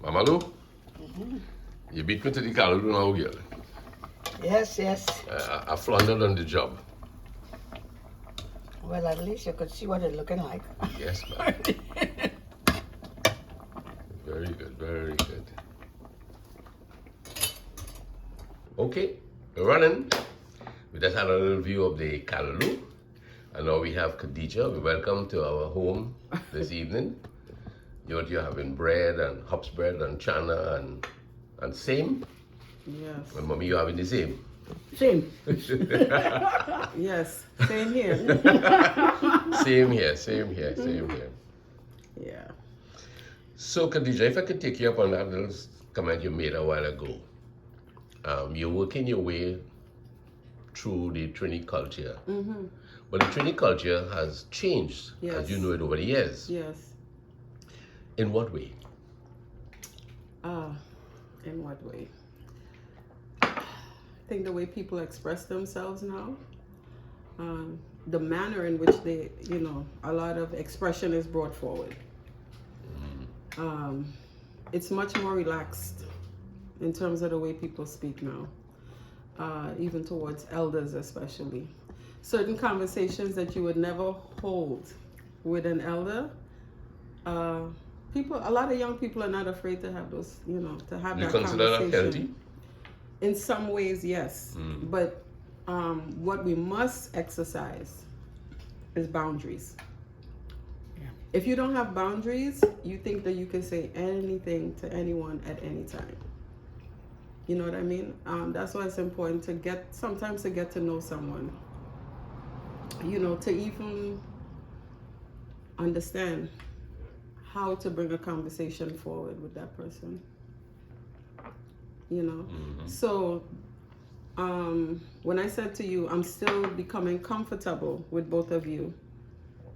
Mama Lou, you beat me to the calendar now, girl. Yes, yes. I floundered on the job. Well, at least you could see what it's looking like. Yes, ma'am. Very good, very good. Okay, we're running. We just had a little view of the callaloo. And now we have Khadija. We welcome to our home this evening. You're having bread and hops bread and chana and same. Yes. And mommy, you're having the same. Same. Yes. Same here. Same here, same here, same here. Yeah. So Khadija, if I could take you up on that little comment you made a while ago. You're working your way through the Trini culture. Mm-hmm. But the Trini culture has changed, as you know it over the years. Yes. In what way? In what way? I think the way people express themselves now, the manner in which they, a lot of expression is brought forward. It's much more relaxed in terms of the way people speak now, even towards elders especially. Certain conversations that you would never hold with an elder, a lot of young people are not afraid to have those, to have that conversation. You consider that healthy? In some ways, yes. But what we must exercise is boundaries. Yeah. If you don't have boundaries, you think that you can say anything to anyone at any time. You know what I mean? That's why it's important to sometimes to get to know someone. To even understand how to bring a conversation forward with that person. So when I said to you, I'm still becoming comfortable with both of you,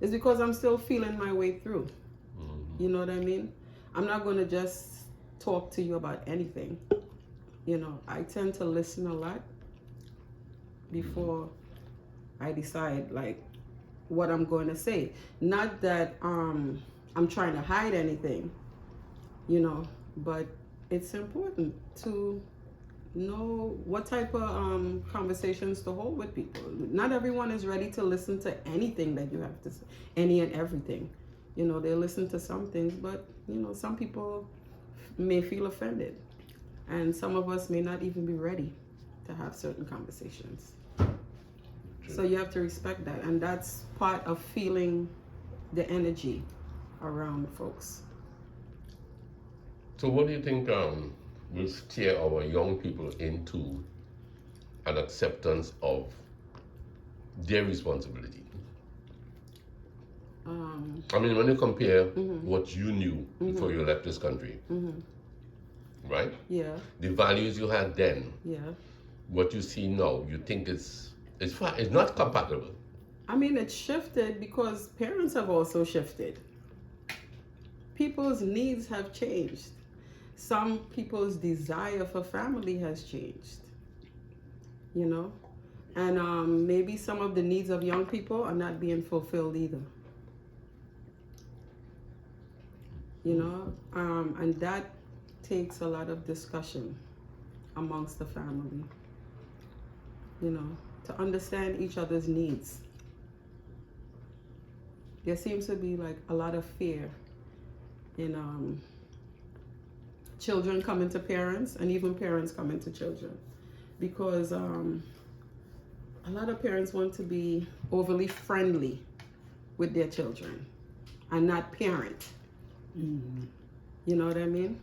it's because I'm still feeling my way through. You know what I mean? I'm not going to just talk to you about anything. I tend to listen a lot before I decide what I'm going to say. Not that I'm trying to hide anything, but it's important to know what type of conversations to hold with people. Not everyone is ready to listen to anything that you have to say, any and everything. They listen to some things, but some people may feel offended, and some of us may not even be ready to have certain conversations. So you have to respect that, and that's part of feeling the energy around folks. So what do you think will steer our young people into an acceptance of their responsibility? When you compare what you knew before you left this country, right? Yeah. The values you had then, what you see now, you think it's not compatible. It's shifted because parents have also shifted. People's needs have changed. Some people's desire for family has changed. And maybe some of the needs of young people are not being fulfilled either. And that takes a lot of discussion amongst the family. To understand each other's needs. There seems to be a lot of fear in children coming to parents, and even parents coming to children, because a lot of parents want to be overly friendly with their children and not parent. You know what I mean?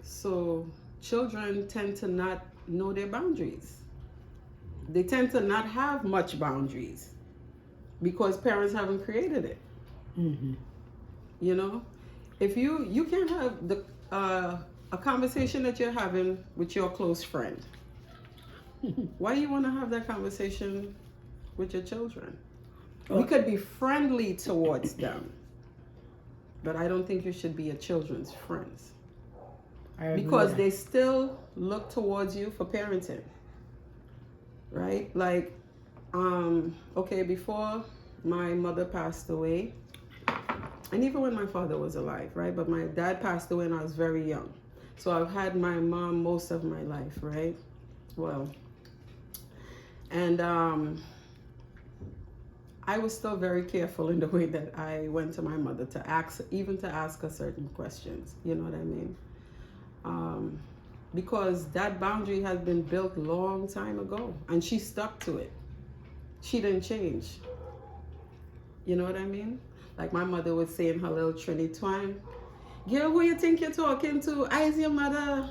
So children tend to not know their boundaries. They tend to not have much boundaries because parents haven't created it. If you can't have a conversation that you're having with your close friend, why do you want to have that conversation with your children? We could be friendly towards them, but I don't think you should be your children's friends. Because they still look towards you for parenting, right? Before my mother passed away, and even when my father was alive, right? But my dad passed away when I was very young. So I've had my mom most of my life, right? Well, and I was still very careful in the way that I went to my mother to ask her certain questions. You know what I mean? Because that boundary has been built long time ago, and she stuck to it. She didn't change. You know what I mean? Like my mother would say in her little Trini twang, "Girl, who you think you're talking to? I's your mother."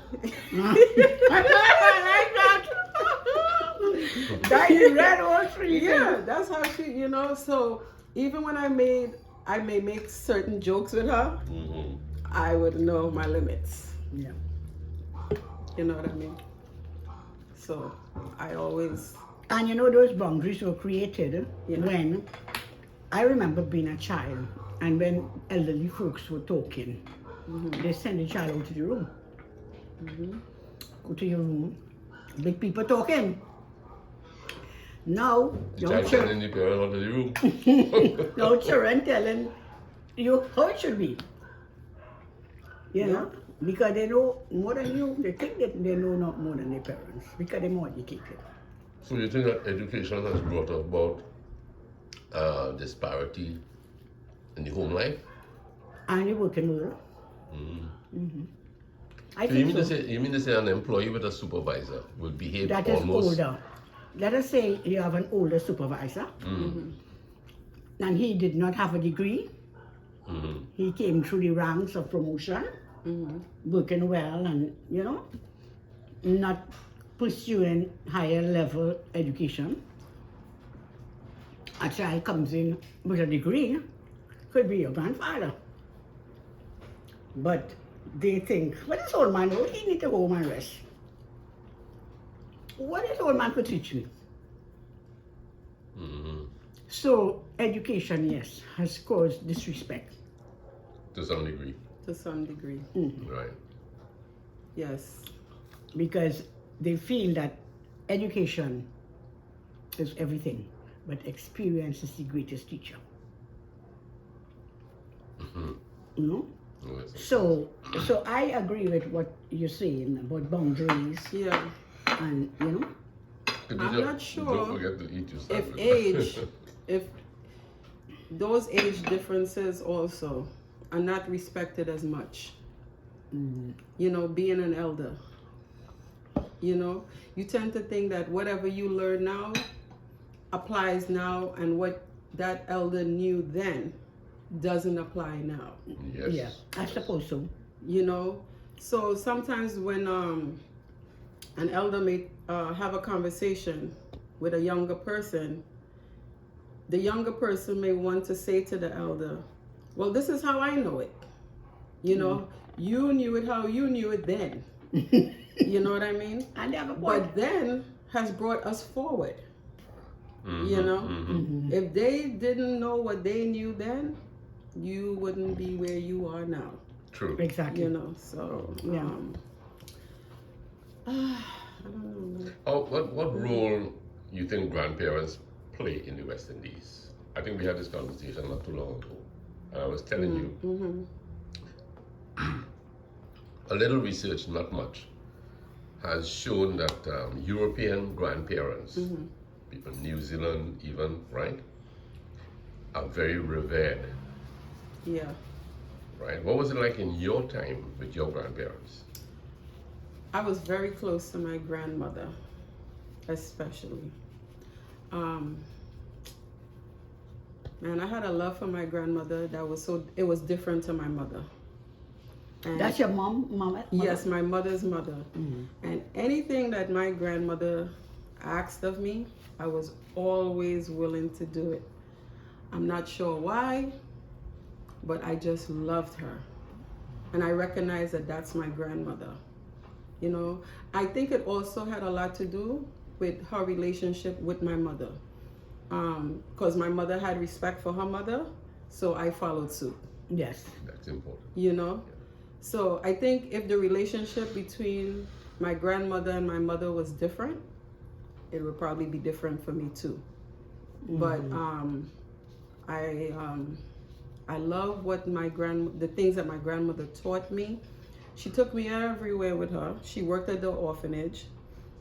That is red or three. Yeah, that's how she, you know. So even when I may make certain jokes with her, I would know my limits. Yeah. You know what I mean? So I always. And you know those boundaries were created Yeah. when I remember being a child, and when elderly folks were talking, they send the child out to the room. Go to your room. Big people talking. Now, The young child children, telling the parent out of the room. now children telling you how it should be. You know? Because they know more than you. They think that they know not more than their parents because they're more educated. So you think that education has brought about disparity in the home life? And the working world. I So you think mean to say an employee with a supervisor will behave that is almost older. Let us say you have an older supervisor, and he did not have a degree. He came through the ranks of promotion, working well, and you know, not pursuing higher level education. A child comes in with a degree, could be your grandfather, but they think, what is old man? He need to go home and rest. What is old man could teach me? So education, yes, has caused disrespect. to some degree. To some degree. Right. Yes. Because they feel that education is everything, but experience is the greatest teacher. You know? So I agree with what you're saying about boundaries Yeah. and you know. I'm not sure Don't forget to eat your If sandwich. if those age differences also are not respected as much. You know, being an elder. You know, you tend to think that whatever you learn now applies now, and what that elder knew then doesn't apply now. Yes. Yeah, I suppose so. You know, so sometimes when an elder may have a conversation with a younger person, the younger person may want to say to the elder, well, this is how I know it. You know, you knew it how you knew it then. You know what I mean? And they have a point. But then has brought us forward. You know, if they didn't know what they knew then, you wouldn't be where you are now. True. Exactly. You know, so Yeah. I don't know. Oh, what role you think grandparents play in the West Indies? I think we had this conversation not too long ago. And I was telling you, a little research, not much, has shown that European grandparents, people in New Zealand even, right, are very revered, Yeah. right? What was it like in your time with your grandparents? I was very close to my grandmother, especially. Man, I had a love for my grandmother that was it was different to my mother. And That's your mama? yes, my mother's mother. And anything that my grandmother asked of me, I was always willing to do it. I'm not sure why, but I just loved her. And I recognize that that's my grandmother. You know, I think it also had a lot to do with her relationship with my mother. Because my mother had respect for her mother, so I followed suit. Yes. That's important. You know? So I think if the relationship between my grandmother and my mother was different, it would probably be different for me too. But I love what the things that my grandmother taught me. She took me everywhere with her. She worked at the orphanage,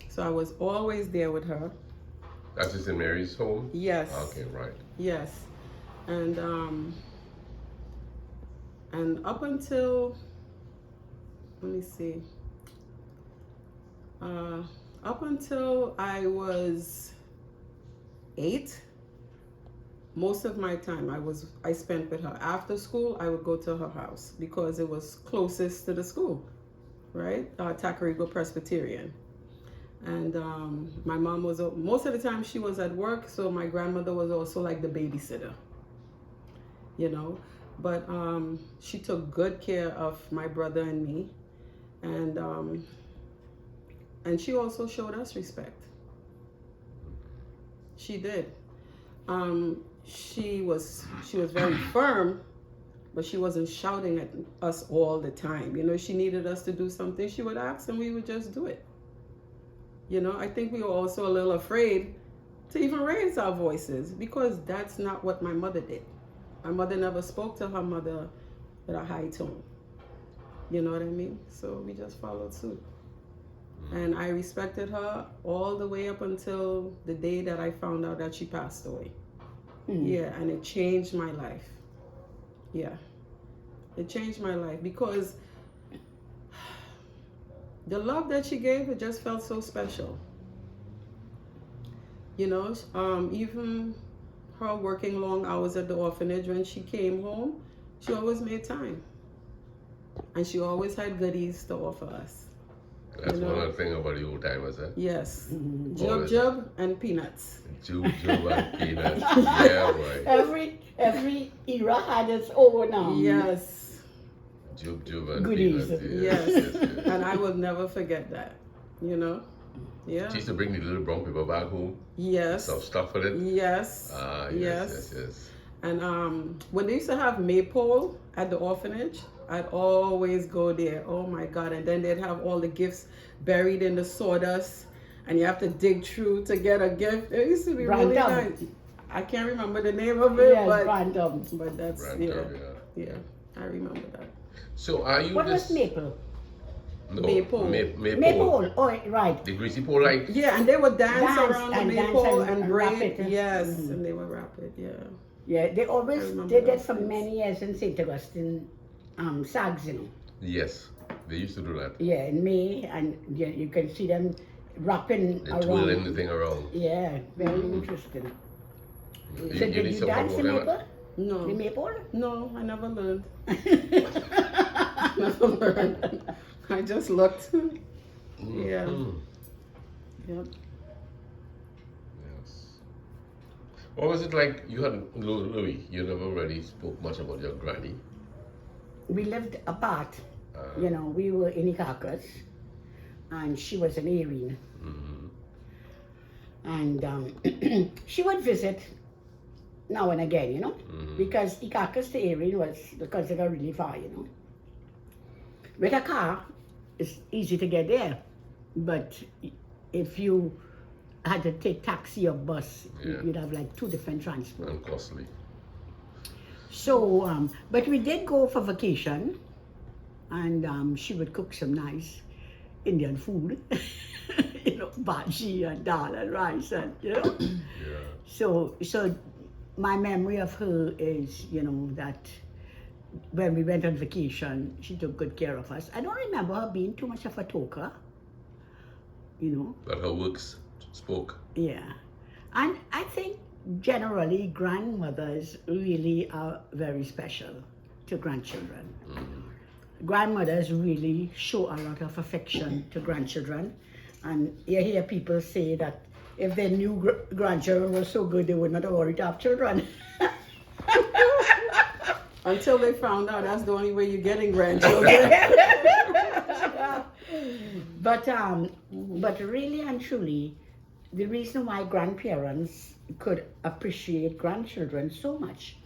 so I was always there with her. That's just in Mary's home? Yes. Okay, right. Yes. And up until, let me see, up until I was 8, most of my time I spent with her. After school, I would go to her house because it was closest to the school, right? Tacarigua Presbyterian. And my mom was, most of the time she was at work, so my grandmother was also like the babysitter, you know. But she took good care of my brother and me, and she also showed us respect. She did. She was very firm, but she wasn't shouting at us all the time. You know, if she needed us to do something, she would ask, and we would just do it. You know, I think we were also a little afraid to even raise our voices because that's not what my mother did. My mother never spoke to her mother with a high tone. You know what I mean? So we just followed suit. And I respected her all the way up until the day that I found out that she passed away. Yeah, and it changed my life. Yeah, it changed my life because the love that she gave, it just felt so special. You know, even her working long hours at the orphanage, when she came home, she always made time. And she always had goodies to offer us. That's one other thing about the old timers, eh? Yes. Jub and peanuts. Jub and peanuts. Yeah, boy. Every era had its own Yes. Jub and goodies. peanuts. Yes. And I will never forget that. You know? Yeah. She used to bring the little brown paper back home. Yes. Some stuff with it. Yes. Yes. And when they used to have maypole at the orphanage, I'd always go there. Oh my God. And then they'd have all the gifts buried in the sawdust, and you have to dig through to get a gift. It used to be really nice. I can't remember the name of it, but that's yeah, I remember that. So are you What was maple? No, Maypole. Maypole. Oh, right. The greasy pole, like? Yeah, and they would dance around the and maypole dance and wrap braid. it. Yes, and they would wrap it. Yeah. Yeah, they always remember did that those for things. many years in St. Augustine, SAGs, you know. Yes, they used to do that. Yeah, in May, and you can see them wrapping They around. twirling the thing around. Yeah, very interesting. You So did need you someone dance the working on maple? No. The maple? No, I never learned. Never learned. I just looked. Yeah. Yep. Yes. What was it like? You had Louis. You never really spoke much about your granny. We lived apart. You know, we were in Icacos, and she was in Erin. And she would visit now and again, you know, because Icacos to Erin was considered really far, you know. With a car, it's easy to get there, but if you had to take taxi or bus, you'd have like 2 different transports. And costly. So, but we did go for vacation, and she would cook some nice Indian food, you know, bhaji and dal and rice, and you know. So my memory of her is, you know, that when we went on vacation, she took good care of us. I don't remember her being too much of a talker, you know. But her works spoke. Yeah, and I think generally grandmothers really are very special to grandchildren. Grandmothers really show a lot of affection to grandchildren, and you hear people say that if their new grandchildren were so good, they would not have worried to have children. Until they found out that's the only way you're getting grandchildren. But really and truly, the reason why grandparents could appreciate grandchildren so much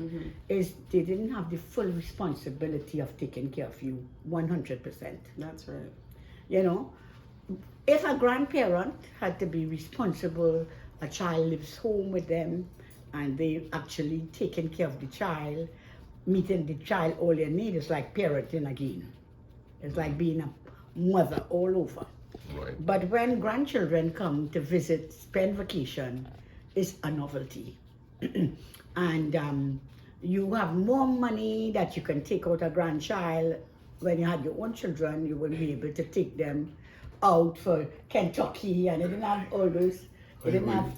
is they didn't have the full responsibility of taking care of you 100%. That's right. You know, if a grandparent had to be responsible, a child lives home with them and they actually taking care of the child, meeting the child all you need is like parenting again. It's like being a mother all over. Right. But when grandchildren come to visit, spend vacation, it's a novelty. And you have more money that you can take out a grandchild. When you had your own children, you would be able to take them out for Kentucky, and they didn't have all those. They didn't have.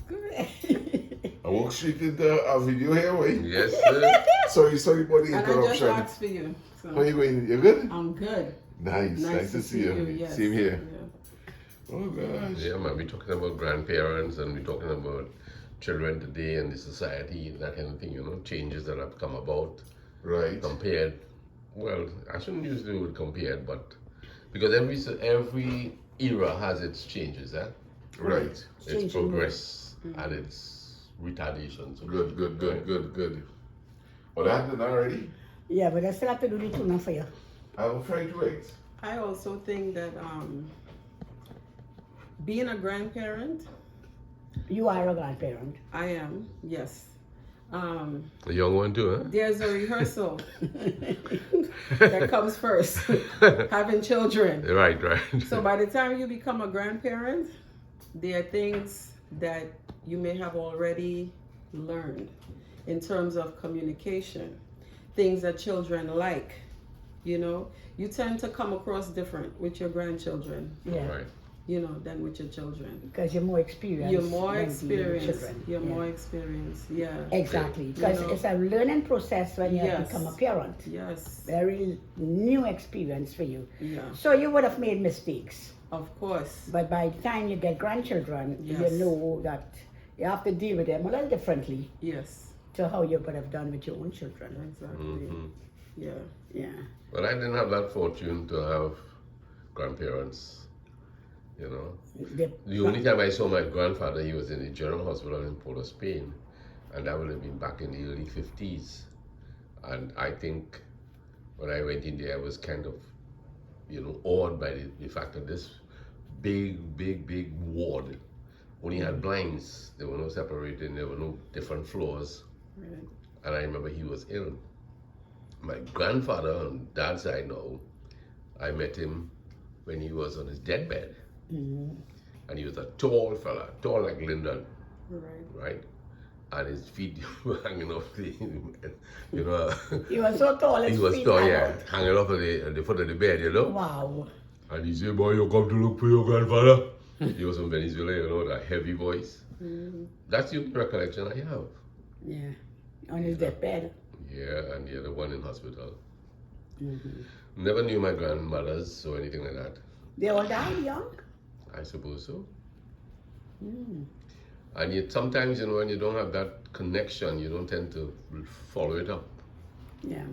I walk straight into a video here, wait. Yes, sir. Sorry for the And I just interruption. asked for you. How So you going? You good? I'm good. Nice to see you. Yes. Same here. Yeah. Oh gosh. Yeah, man, we're talking about grandparents and we're talking about children today and the society and that kind of thing, changes that have come about Right. compared. Well, I shouldn't use the word compared, but because every era has its changes, Right. its Changing progress and its retardation. So Good. Well, that done already. Yeah, but I still have to do the tuna for you. I will try to wait. I also think that being a grandparent, You are a grandparent. I am, yes. the young one too, huh? There's a rehearsal that comes first, having children. Right. So by the time you become a grandparent, there are things that you may have already learned in terms of communication, things that children like. You tend to come across different with your grandchildren, Yeah. Right. than with your children. Because you're more experienced. You're more than the experienced. children. You're Yeah. more experienced. Yeah. Exactly. Because You know. it's a learning process when you Yes. become a parent. Yes. Very new experience for you. Yeah. So you would have made mistakes. Of course. But by the time you get grandchildren, Yes. you know that you have to deal with them a little differently Yes. to how you would have done with your own children. Exactly. Yeah. Yeah. Well, I didn't have that fortune to have grandparents, The only time I saw my grandfather, he was in the General Hospital in Port of Spain, and that would have been back in the early 50s. And I think when I went in there, I was kind of, awed by the fact that this big ward only had blinds. There were no separating, there were no different floors. Right. And I remember he was ill. My grandfather on dad's side now, I met him when he was on his deathbed. Mm-hmm. And he was a tall fella, tall like Lyndon, Right. right? And his feet were hanging off the, He was so tall. he his was feet tall, hang yeah, out. hanging off of the foot of the bed, Wow. And he said, boy, you come to look for your grandfather. He was from Venezuela, that heavy voice. Mm-hmm. That's the only recollection I have. Yeah. On his deathbed. Yeah, and the other one in hospital. Mm-hmm. Never knew my grandmothers or anything like that. They all died young. I suppose so. Mm. And yet sometimes, when you don't have that connection, you don't tend to follow it up. Yeah.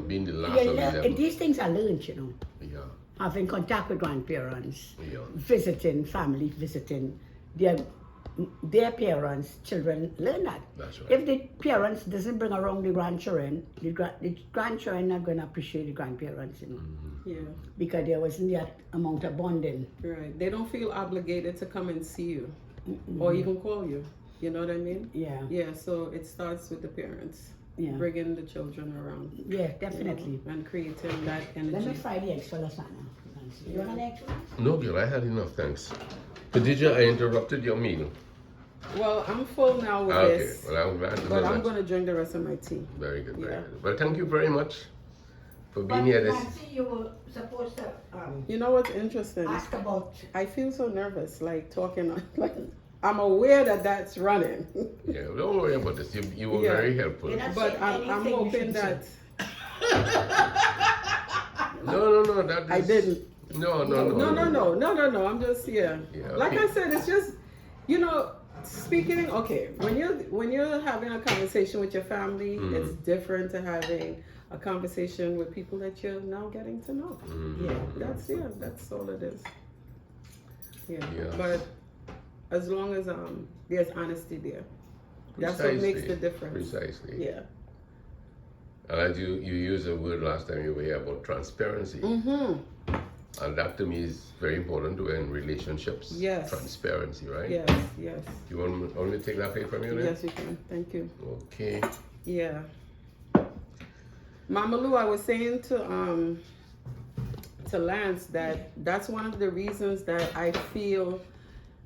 Being the last of them. These things are learned, Yeah, Having contact with grandparents, yeah. visiting, family visiting, their parents, children learn that. That's right. If the parents doesn't bring around the grandchildren, the grandchildren are going to appreciate the grandparents, Yeah. because there wasn't that amount of bonding. Right. They don't feel obligated to come and see you or even call you. You know what I mean? Yeah, Yeah. So it starts with the parents yeah, bringing the children around. yeah, definitely. And creating that Let me energy. fry the eggs for Lasana. You want an egg? No, girl, I had enough, thanks. Khadija, I interrupted your meal. Well, I'm full now with Okay, this, well, I'm glad to know but I'm that. going to drink the rest of my tea. Very good, very Yeah. good. Well, thank you very much for being But here. Nancy, you were supposed to You know what's interesting? ask about. I feel so nervous, like talking, like I'm aware that that's running, Yeah, don't worry about this. You were Yeah. very helpful. You're not but saying I'm anything you hoping shouldn't say. that No, that is... I didn't. No. No. I'm just Yeah, Like okay. I said, it's just speaking. Okay, when you're having a conversation with your family, it's different to having a conversation with people that you're now getting to know. Yeah. That's all it is. Yeah. Yeah. But as long as there's honesty there, that's what makes the difference. Precisely. Yeah. And as you used a word last time you were here about transparency. Mm-hmm. And that to me is very important to in relationships. Yes. Transparency, right? Yes. You want me to take that plate from you then? Yes, you can. Thank you. Okay. Yeah. Mama Lou, I was saying to Lance that that's one of the reasons that I feel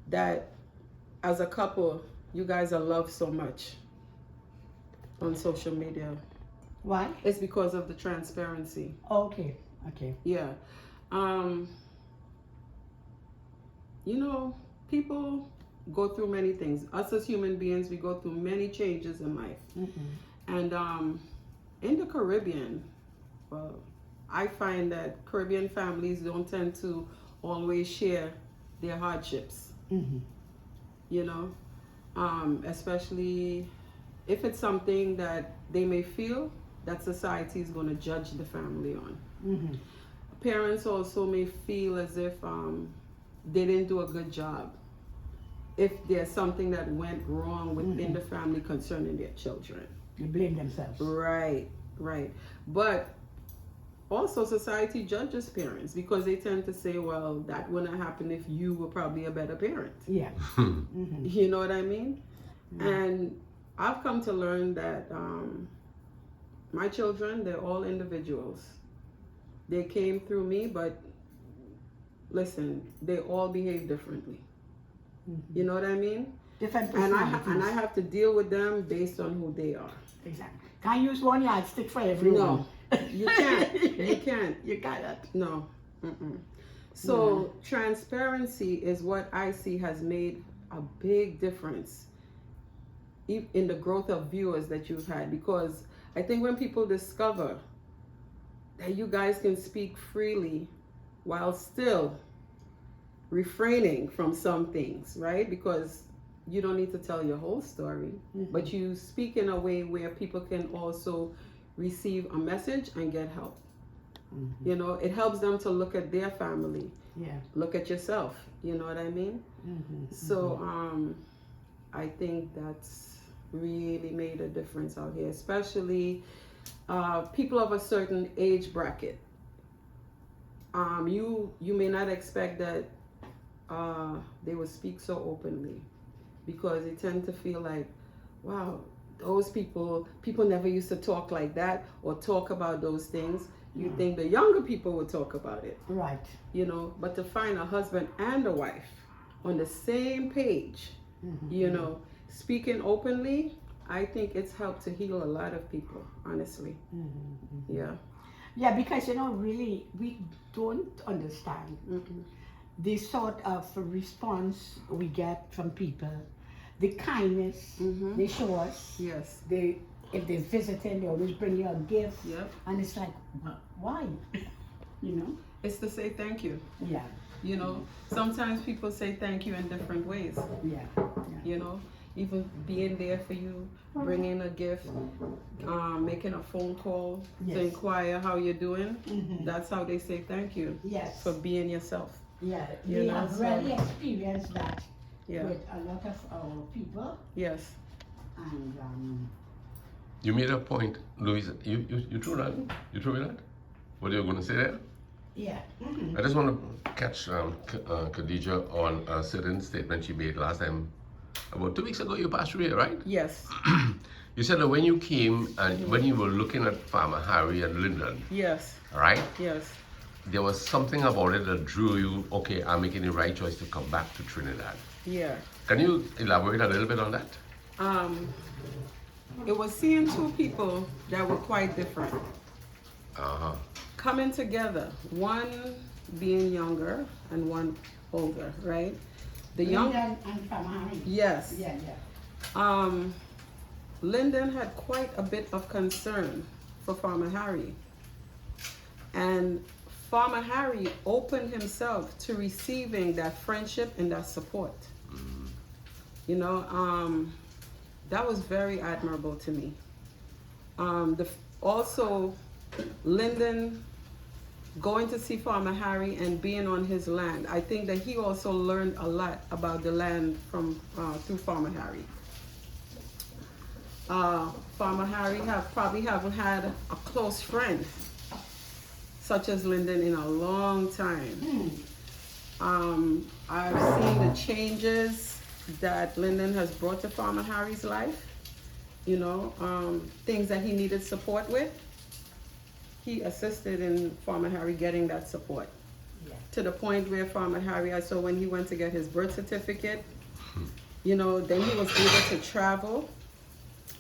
that as a couple, you guys are loved so much on social media. Why? It's because of the transparency. Okay. Okay. Yeah. You know, people go through many things. Us as human beings, we go through many changes in life. And in the Caribbean, well, I find that Caribbean families don't tend to always share their hardships. You know, especially if it's something that they may feel that society is going to judge the family on. Parents also may feel as if they didn't do a good job if there's something that went wrong within the family concerning their children. They blame themselves. Right, right. But also society judges parents because they tend to say, well, that wouldn't happen if you were probably a better parent. Yeah. You know what I mean? And I've come to learn that my children, they're all individuals. They came through me, but listen, they all behave differently. You know what I mean? Different And personalities. I have to deal with them based on who they are. Exactly. Can't use one yardstick for everyone. No, you can't. You can't. You cannot. No. So transparency is what I see has made a big difference in the growth of viewers that you've had, because I think when people discover that you guys can speak freely while still refraining from some things, right? Because you don't need to tell your whole story, but you speak in a way where people can also receive a message and get help. You know, it helps them to look at their family, look at yourself, you know what I mean? So I think that's really made a difference out here, especially people of a certain age bracket. You may not expect that they would speak so openly, because they tend to feel like, wow, those people never used to talk like that or talk about those things. You think the younger people would talk about it. Right. You know, but to find a husband and a wife on the same page, you know, speaking openly, I think it's helped to heal a lot of people, honestly. Yeah. Yeah, because, you know, really, we don't understand the sort of response we get from people, the kindness they show us. Yes. If they're visiting, they always bring you a gift. Yep. And it's like, why? You know? It's to say thank you. Yeah. You know, sometimes people say thank you in different ways. Yeah. You know, even being there for you, bringing a gift, making a phone call to inquire how you're doing. That's how they say thank you. Yes. For being yourself. Yeah. You We know, have so- really experienced that Yeah. with a lot of our people. Yes. And You made a point, Louise. You threw that? You threw me that? What are you going to say there? yeah. I just want to catch Khadija on a certain statement she made last time. About 2 weeks ago, you passed through here, right? Yes. You said that when you came and when you were looking at Farmer Harry and Lyndon, Yes. all right, Yes. there was something about it that drew you, okay, I'm making the right choice to come back to Trinidad. Yeah. Can you elaborate a little bit on that? It was seeing two people that were quite different Uh-huh. coming together, one being younger and one older, right? The young, And Famari. yes. Yeah. Lyndon had quite a bit of concern for Farmer Harry, and Farmer Harry opened himself to receiving that friendship and that support. You know, that was very admirable to me. Also, Lyndon going to see Farmer Harry and being on his land, I think that he also learned a lot about the land from through Farmer Harry. Farmer Harry probably haven't had a close friend such as Lyndon in a long time. I've seen the changes that Lyndon has brought to Farmer Harry's life. You know, things that he needed support with. he assisted in Farmer Harry getting that support. Yeah. To the point where Farmer Harry, I saw when he went to get his birth certificate, you know, then he was able to travel.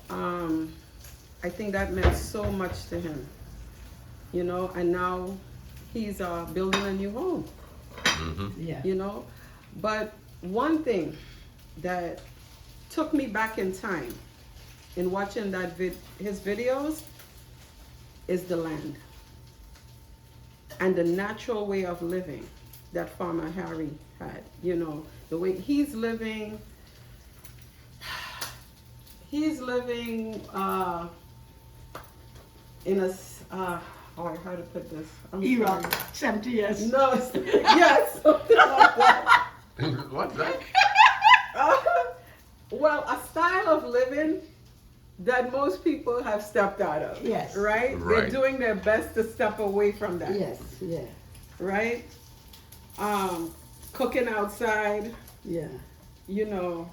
I think that meant so much to him, you know, and now he's building a new home, Yeah. you know. But one thing that took me back in time in watching his videos is the land and the natural way of living that Farmer Harry had, you know, the way he's living in a how to put this? I'm Iraq, sorry. 70 years. No, yes, something like that. What's that? Well, a style of living that most people have stepped out of. Yes. Right? Right. They're doing their best to step away from that. Yes, yeah, Right? Cooking outside, yeah. you know.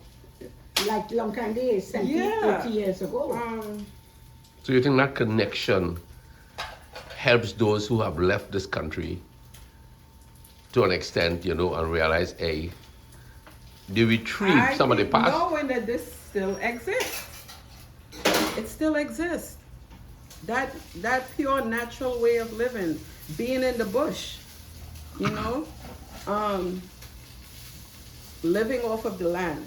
Like long time days, 70, Yeah. 80 years ago. So you think that connection helps those who have left this country to an extent, you know, and realize, hey, they retrieve some of the past? Knowing that this still exists. It still exists. That pure natural way of living, being in the bush, you know, living off of the land.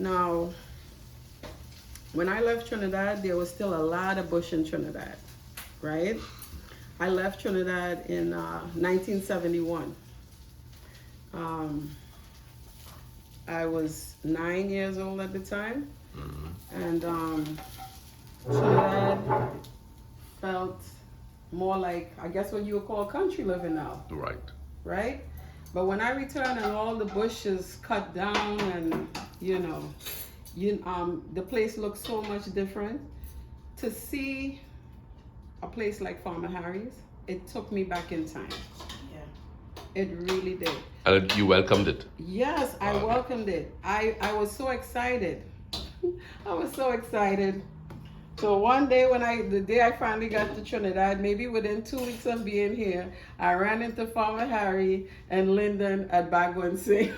Now, when I left Trinidad, there was still a lot of bush in Trinidad, right? I left Trinidad in 1971. I was 9 years old at the time, and Trinidad felt more like, I guess, what you would call country living now, Right. right? But when I returned and all the bushes cut down and, you know, the place looked so much different. To see a place like Farmer Harry's, it took me back in time. Yeah. It really did. And you welcomed it? Yes, I welcomed it. I was so excited. I was so excited. So one day the day I finally got to Trinidad, maybe within 2 weeks of being here, I ran into Farmer Harry and Lyndon at Bago and Sing.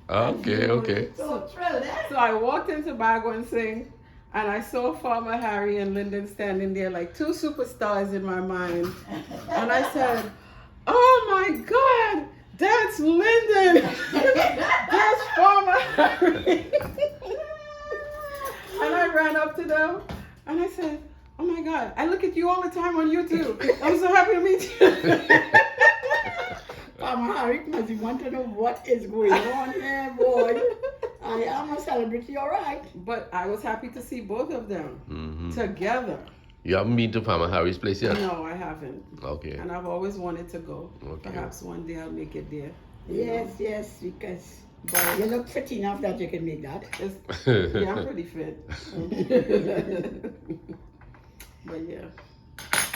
Okay, okay. So thrilled, eh? So I walked into Bago and Sing, and I saw Farmer Harry and Lyndon standing there like two superstars in my mind. And I said, oh my God, that's Lyndon. That's Farmer Harry. And I ran up to them and I said, oh my God, I look at you all the time on YouTube. I'm so happy to meet you. Farmer Harry must want to know what is going on here, boy. I am a celebrity, all right. But I was happy to see both of them together. You haven't been to Farmer Harry's place yet? No, I haven't. Okay. And I've always wanted to go. Okay. Perhaps one day I'll make it there. Yes, yes, because you look fit enough that you can make that. Yeah, I'm pretty fit. But yeah.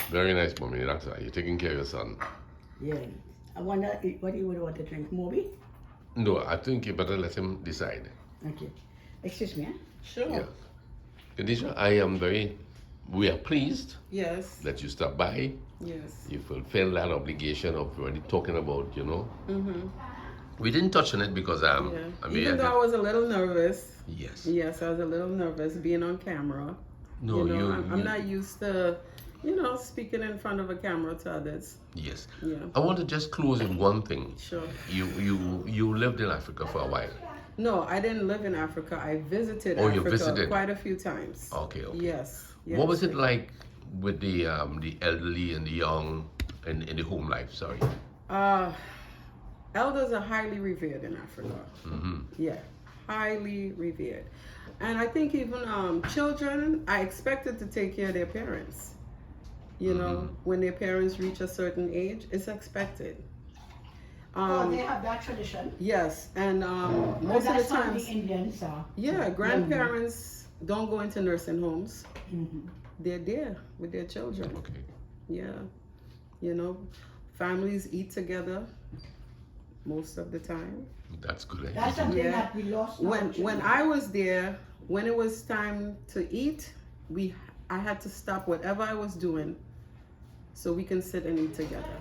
Very nice, Mommy. That's right. You're taking care of your son. Yeah. I wonder what he would want to drink. Moby? No, I think you better let him decide. Okay. Excuse me, eh? Sure. Yeah. Khadija, we are pleased Yes. that you stopped by. Yes. You fulfill that obligation of really talking about, you know. We didn't touch on it because Yeah. I mean, Even though I was a little nervous. yes. Yes, I was a little nervous being on camera. No, you know, you. I'm not used to, you know, speaking in front of a camera to others. Yes. Yeah. I want to just close with one thing. Sure. You lived in Africa for a while. No, I didn't live in Africa. I visited Oh, you Africa visited? quite a few times. Okay. Okay. Yes. What was it like with the elderly and the young in the home life? Sorry. Elders are highly revered in Africa. Yeah, highly revered. And I think even children are expected to take care of their parents. You know, when their parents reach a certain age, it's expected. They have that tradition. Yes, and most of the That's how times, the Indians are. yeah, grandparents don't go into nursing homes. Mm-hmm. They're there with their children. Okay. Yeah, you know, families eat together most of the time. That's good. That's something Yeah. that we lost. When I was there, when it was time to eat, I had to stop whatever I was doing so we can sit and eat together.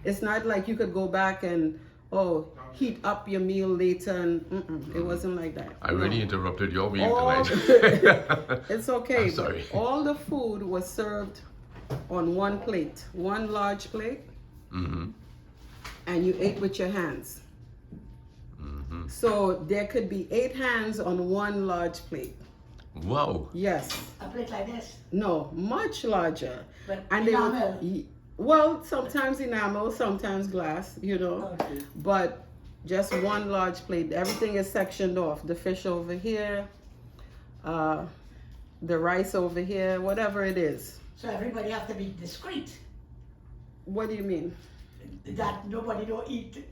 It's not like you could go back and heat up your meal later, and it wasn't like that. I really interrupted your meal All- tonight. It's okay. I'm sorry. But all the food was served on one plate, one large plate, and you ate with your hands. So there could be 8 hands on one large plate. Wow. Yes. A plate like this. No, much larger. But And they would, enamel? well, sometimes enamel, sometimes glass, you know. Okay. But just one large plate. Everything is sectioned off. The fish over here, the rice over here, whatever it is. So everybody have to be discreet. What do you mean? That nobody don't eat.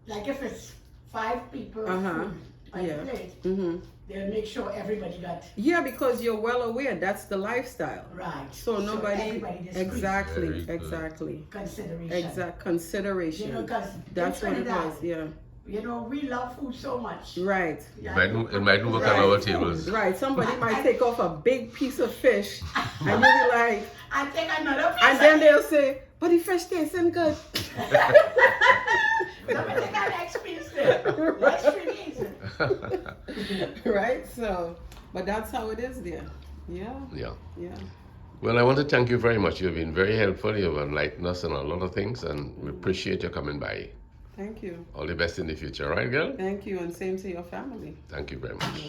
Like if it's 5 people food on Yeah. the plate, Mm-hmm. they'll make sure everybody got Yeah, because you're well aware that's the lifestyle. right. So nobody everybody discreet. exactly, Very good. exactly. Consideration. Exact consideration. You know, because That's what it was, yeah. You know, we love food so much. Right. It mightn't work on our tables. Right. Somebody might take off a big piece of fish and you'll be like, I think another piece. and then they'll say, but the fish tasting good. Let me take out next piece there. That's pretty easy. Right? So, but that's how it is there. Yeah. Yeah. Yeah. Well, I want to thank you very much. You've been very helpful. You've enlightened us on a lot of things, and we appreciate you coming by. Thank you. All the best in the future, right, girl? Thank you. And same to your family. Thank you very much.